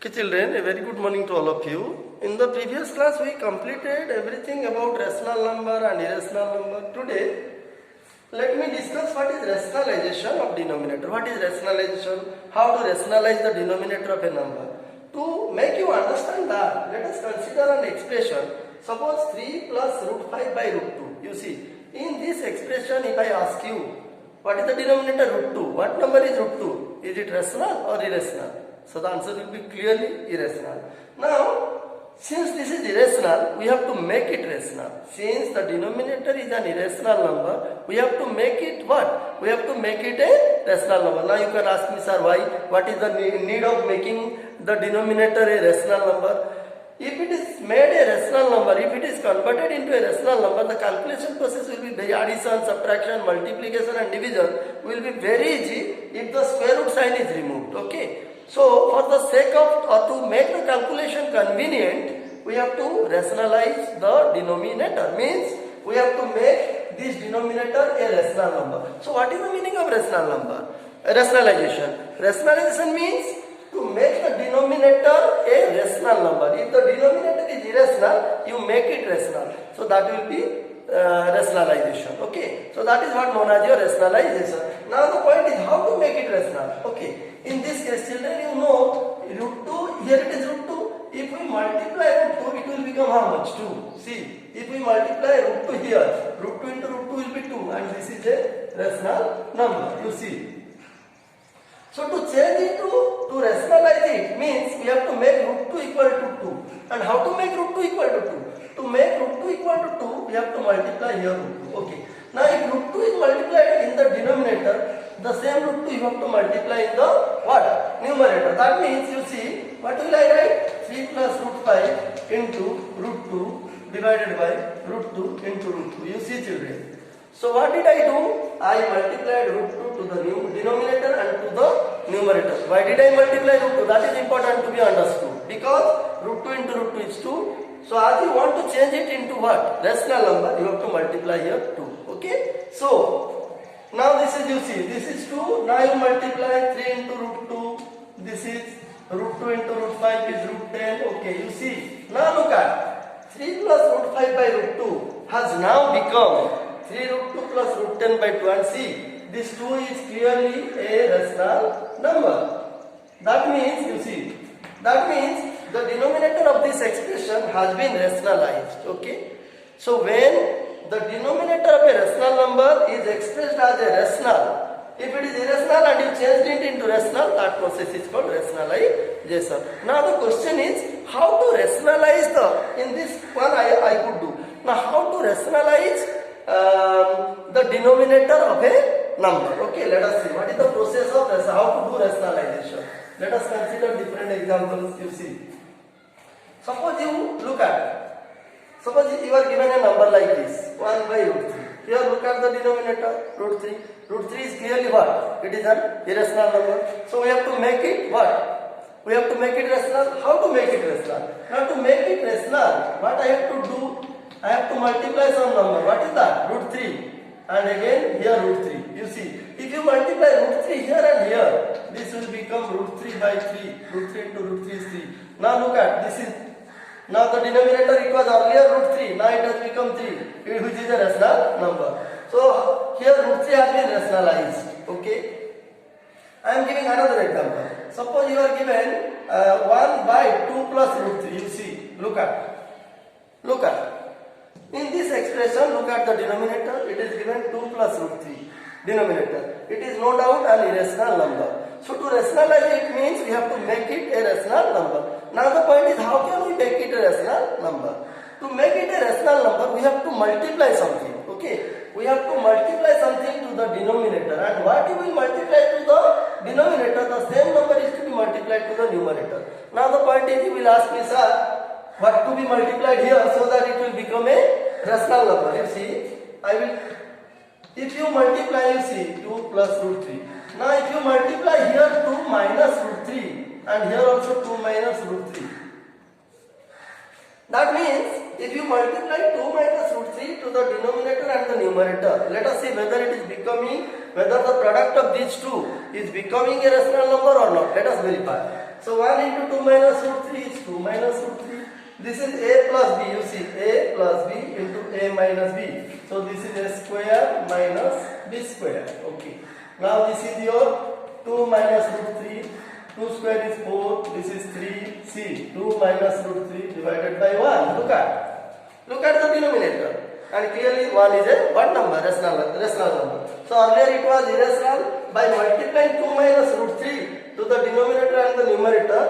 Okay children, a very good morning to all of you. In the previous class we completed everything about rational number and irrational number. Today let me discuss what is rationalization of denominator. What is rationalization? How to rationalize the denominator of a number. To make you understand that, let us consider an expression. Suppose 3 plus root 5 by root 2. You see, in this expression if I ask you, what is the denominator? Root 2. What number is root 2? Is it rational or irrational? So the answer will be clearly irrational. Now, since this is irrational, we have to make it rational. Since the denominator is an irrational number, we have to make it what? We have to make it a rational number. Now you can ask me, sir, why? What is the need of making the denominator a rational number? If it is made a rational number, if it is converted into a rational number, the calculation process will be very addition, subtraction, multiplication and division will be very easy if the square root sign is removed. Okay. So for the sake of or to make the calculation convenient, we have to rationalize the denominator. Means we have to make this denominator a rational number. So what is the meaning of rational number? Rationalization. Rationalization means to make the denominator a rational number. If the denominator is irrational, you make it rational. So that will be rationalization. Okay. So that is what known as your rationalization. Now the point is how to make it rational. Okay. In this case, children, you know root 2, here it is root 2. If we multiply root 2, it will become how much? 2. See, if we multiply root 2 here, root 2 into root 2 will be 2 and this is a rational number. You see. So to change it to rationalize it means we have to make root 2 equal to 2. And how to make root 2 equal to 2? To make root 2 equal to 2, we have to multiply here root 2. Okay. Now if root 2 is multiplied in the denominator, the same root 2 you have to multiply in the what? Numerator. That means you see, what will I write? 3 plus root 5 into root 2 divided by root 2 into root 2. You see children. So what did I do? I multiplied root 2 to the denominator and to the numerator. Why did I multiply root 2? That is important to be understood. Because root 2 into root 2 is 2. So as you want to change it into what? Rational number, you have to multiply here 2. Okay? So now this is, you see, this is 2. Now you multiply 3 into root 2. This is root 2 into root 5 is root 10. Okay, you see. Now look at 3 plus root 5 by root 2 has now become 3 root 2 plus root 10 by 2. And see, this 2 is clearly a rational number. That means, you see, that means the denominator of this expression has been rationalized. Okay. So when the denominator of a rational number is expressed as a rational, if it is irrational and you changed it into rational, that process is called rationalization. Now the question is how to rationalize in this one I could do. Now how to rationalize the denominator of a number. Okay, let us see what is the process of how to do rationalization. Let us consider different examples. You see, suppose you look at, suppose you are given a number like this, 1 by root 3. Here look at the denominator, root 3. Root 3 is clearly what? It is an irrational number. So we have to make it what? We have to make it rational. How to make it rational? Now to make it rational, what I have to do? I have to multiply some number. What is that? Root 3. And again here root 3. You see, if you multiply root 3 here and here, this will become root 3 by 3. Root 3 into root 3 is 3. Now look at, this is, now the denominator it was earlier root 3, now it has become 3, which is a rational number. So here root 3 has been rationalized. Okay. I am giving another example. Suppose you are given 1 by 2 plus root 3. You see, look at. In this expression, look at the denominator. It is given 2 plus root 3. Denominator. It is no doubt an irrational number. So to rationalize it means we have to make it a rational number. Now the point is how can we make it a rational number? To make it a rational number, we have to multiply something. Okay. We have to multiply something to the denominator. And what you will multiply to the denominator, the same number is to be multiplied to the numerator. Now the point is you will ask me, sir, what to be multiplied here so that it will become a rational number. You see, if you multiply, you see, 2 plus root 3. Now if you multiply here 2 minus root 3 and here also 2 minus root 3. That means if you multiply 2 minus root 3 to the denominator and the numerator, let us see whether it is becoming whether the product of these two is becoming a rational number or not. Let us verify. So 1 into 2 minus root 3 is 2 minus root 3. This is a plus b. You see, a plus b into a minus b. So this is a square minus b square. Okay. Now this is your 2 minus root 3. 2 square is 4. This is 3. See, 2 minus root 3 divided by 1. Look at the denominator. And clearly 1 is a what number? Rational number. So earlier it was irrational. By multiplying 2 minus root 3 to the denominator and the numerator,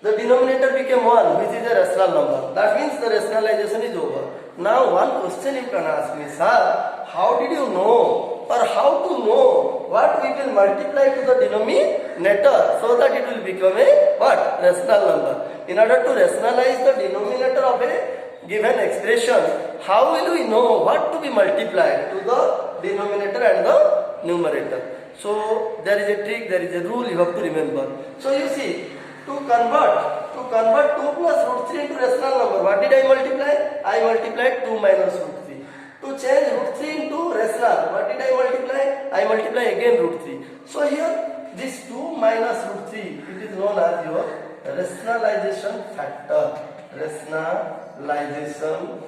the denominator became 1, which is a rational number. That means the rationalization is over. Now one question you can ask me, sir, how did you know or how to know what we will multiply to the denominator so that it will become a what? Rational number. In order to rationalize the denominator of a given expression, how will we know what to be multiplied to the denominator and the numerator? So there is a trick, there is a rule you have to remember. So you see, to convert 2 plus root 3 into rational number, what did I multiply? I multiplied 2 minus root 3. To change root 3 into rational, what did I multiply? I multiply again root 3. So here, this 2 minus root 3, it is known as your rationalization factor. Rationalization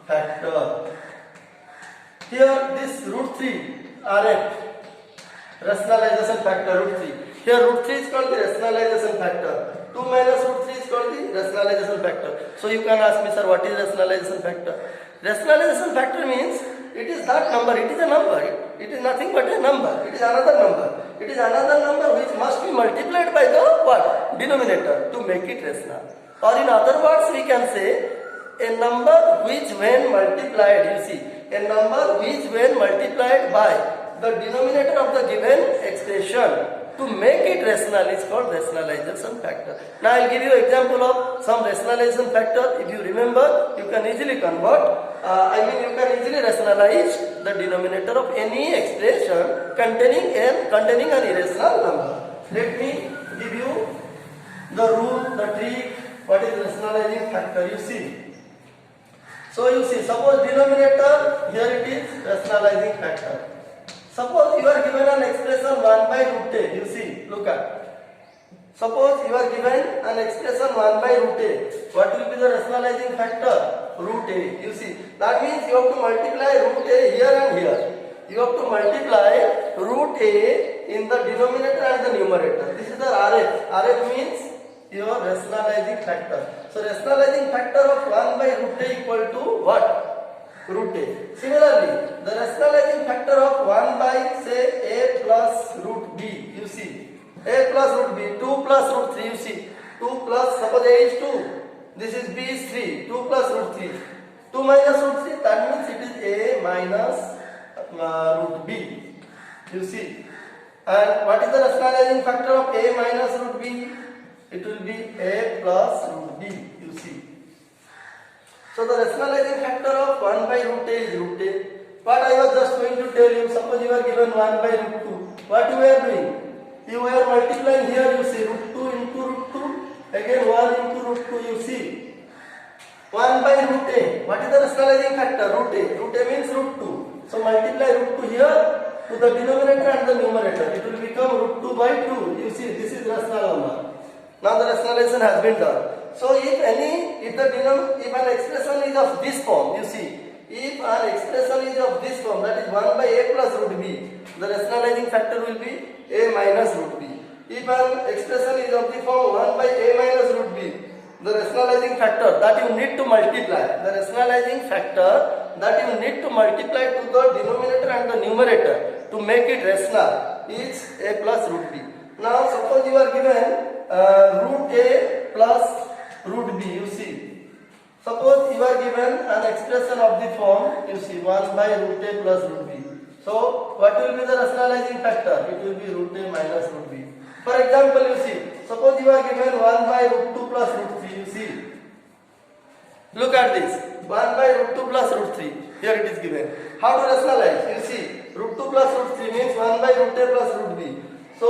factor. Here, this root 3, RF, rationalization factor root 3. Here root 3 is called the rationalization factor. 2 minus root 3 is called the rationalization factor. So you can ask me, sir, what is rationalization factor? Rationalization factor means it is that number, it is a number. It is nothing but a number. It is another number. It is another number which must be multiplied by the what? Denominator to make it rational. Or in other words, we can say a number which when multiplied, you see, a number which when multiplied by the denominator of the given expression to make it rational is called rationalization factor. Now I will give you an example of some rationalization factor. If you remember, you can easily convert. You can easily rationalize the denominator of any expression containing an irrational number. Let me give you the rule, the trick. What is rationalizing factor? You see. So you see, suppose denominator, here it is rationalizing factor. Suppose you are given an expression 1 by root a, you see, look at. Suppose you are given an expression 1 by root a. What will be the rationalizing factor? Root a, you see. That means you have to multiply root a here and here. You have to multiply root a in the denominator and the numerator. This is the RF. RF means your rationalizing factor. So rationalizing factor of 1 by root a equal to what? Root a. Similarly, the rationalizing factor of 1 by say a plus root b, you see. A plus root b, 2 plus root 3, you see. 2 plus, suppose a is 2, this is b is 3, 2 plus root 3. 2 minus root 3, that means it is a minus root b, you see. And what is the rationalizing factor of a minus root b? It will be a plus root b, you see. So the rationalizing factor of 1 by root a is root a. What I was just going to tell you, suppose you are given 1 by root 2. What you are doing? You are multiplying here, you see, root 2 into root 2. Again 1 into root 2, you see. 1 by root a. What is the rationalizing factor? Root a. Root a means root 2. So multiply root 2 here to the denominator and the numerator. It will become root 2 by 2. You see, this is rational number. Now the rationalization has been done. So if an expression is of this form, you see, if an expression is of this form, that is 1 by a plus root b, the rationalizing factor will be a minus root b. If an expression is of the form 1 by a minus root b, the rationalizing factor that you need to multiply, to the denominator and the numerator to make it rational is a plus root b. Now suppose you are given root a plus root b, you see. Suppose you are given an expression of the form, you see, 1 by root a plus root b. So what will be the rationalizing factor? It will be root a minus root b. For example, you see, suppose you are given 1 by root 2 plus root 3, you see. Look at this, 1 by root 2 plus root 3, here it is given. How to rationalize? You see, root 2 plus root 3 means 1 by root a plus root b. So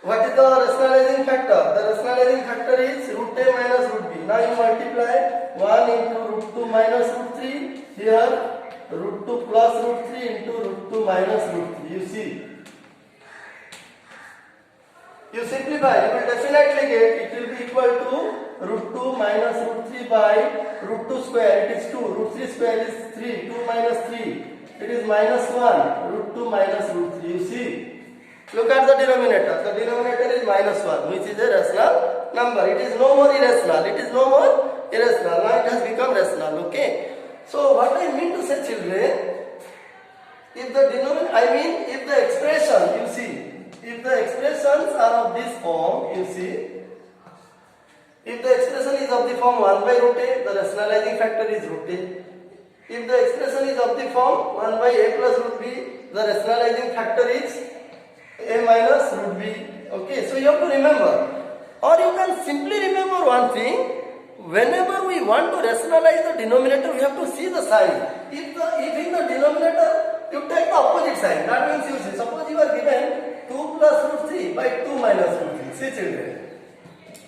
what is the rationalizing factor? The rationalizing factor is root a minus root b. Now you multiply 1 into root 2 minus root 3. Here root 2 plus root 3 into root 2 minus root 3. You see. You simplify, you will definitely get it will be equal to root 2 minus root 3 by root 2 square. It is 2. Root 3 square is 3. 2 minus 3. It is minus 1. Root 2 minus root 3. You see. Look at the denominator. The denominator is minus 1, which is a rational number. It is no more irrational. It is no more irrational. Now it has become rational. Okay. So what I mean to say, children, if the denominator, if the expression, you see, if the expressions are of this form, you see, if the expression is of the form 1 by root a, the rationalizing factor is root a. If the expression is of the form 1 by a plus root b, the rationalizing factor is a minus root b. Okay, so you have to remember, or you can simply remember one thing. Whenever we want to rationalize the denominator, we have to see the sign. If in the denominator you take the opposite sign, that means you see, suppose you are given 2 plus root 3 by 2 minus root 3. See, children,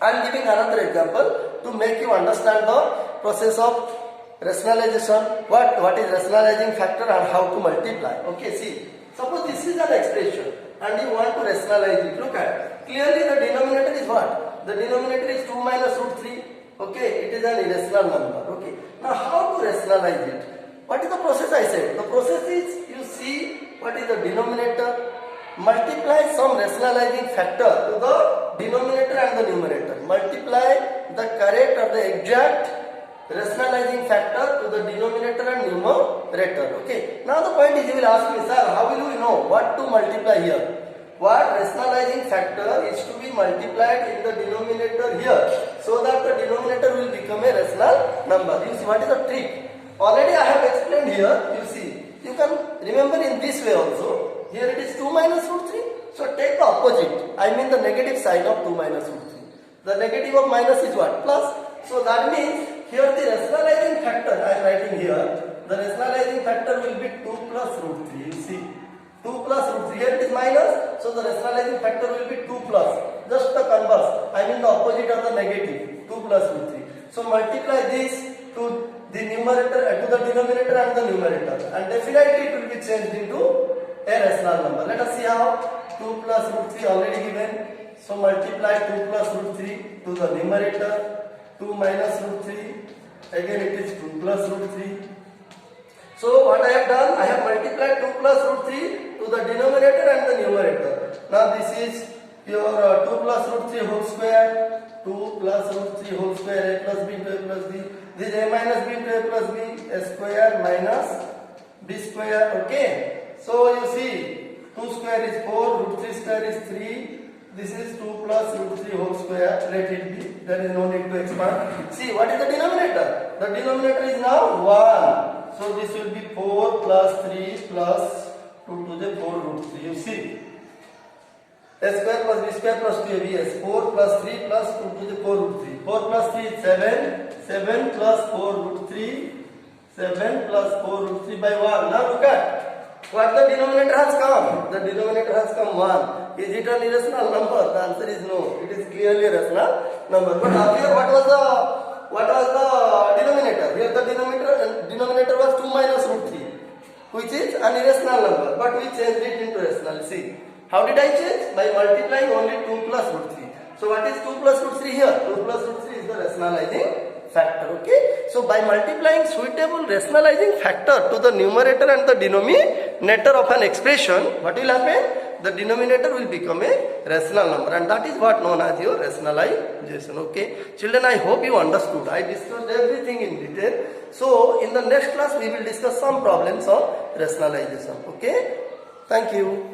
I am giving another example to make you understand the process of rationalization, what is rationalizing factor and how to multiply. Okay, see, suppose this is an expression and you want to rationalize it. Look at, clearly the denominator is what? The denominator is 2 minus root 3. Okay, it is an irrational number. Okay, now how to rationalize it? What is the process I said? The process is, you see, what is the denominator? Multiply some rationalizing factor to the denominator and the numerator. Multiply the correct or the exact rationalizing factor to the denominator and numerator. Okay, now the point is, you will ask me, sir, how will we know what to multiply here? What rationalizing factor is to be multiplied in the denominator here, so that the denominator will become a rational number. You see, what is the trick? Already I have explained here. You see, you can remember in this way also. Here it is 2 minus root 3. So take the opposite. I mean the negative sign of 2 minus root 3. The negative of minus is what? Plus. So that means here the rationalizing factor I am writing here. The rationalizing factor will be 2 plus root 3. You see. 2 plus root 3, here it is minus, so the rationalizing factor will be 2 plus, just the converse, I mean the opposite of the negative, 2 plus root 3. So multiply this to the numerator, to the denominator and the numerator, and definitely it will be changed into a rational number. Let us see how. 2 plus root 3 already given, so multiply 2 plus root 3 to the numerator, 2 minus root 3, again it is 2 plus root 3. So what I have done, I have multiplied 2 plus root 3 to the denominator and the numerator. Now this is your 2 plus root 3 whole square, 2 plus root 3 whole square, a plus b into a plus b. This is a minus b into a plus b, a square minus b square. Okay. So you see, 2 square is 4, root 3 square is 3. This is 2 plus root 3 whole square. Let it be. There is no need to expand. See, what is the denominator? The denominator is now 1. So this will be 4 plus 3 plus 2 to the 4 root 3. You see, a square plus b square plus 2ab is 4 plus 3 plus 2 to the 4 root 3. 4 plus 3 is 7. 7 plus 4 root 3. 7 plus 4 root 3 by 1. Now look at what the denominator has come. The denominator has come 1. Is it an irrational number? The answer is no. It is clearly a rational number. But earlier what was the denominator? Here the denominator was 2 minus root 3, which is an irrational number, but we changed it into rational. See, how did I change? By multiplying only 2 plus root 3. So what is 2 plus root 3 here? 2 plus root 3 is the rationalizing factor. Okay. So by multiplying suitable rationalizing factor to the numerator and the denominator of an expression, what will happen? The denominator will become a rational number, and that is what known as your rationalization. Okay, children, I hope you understood. I discussed everything in detail. So in the next class we will discuss some problems of rationalization. Okay, thank you.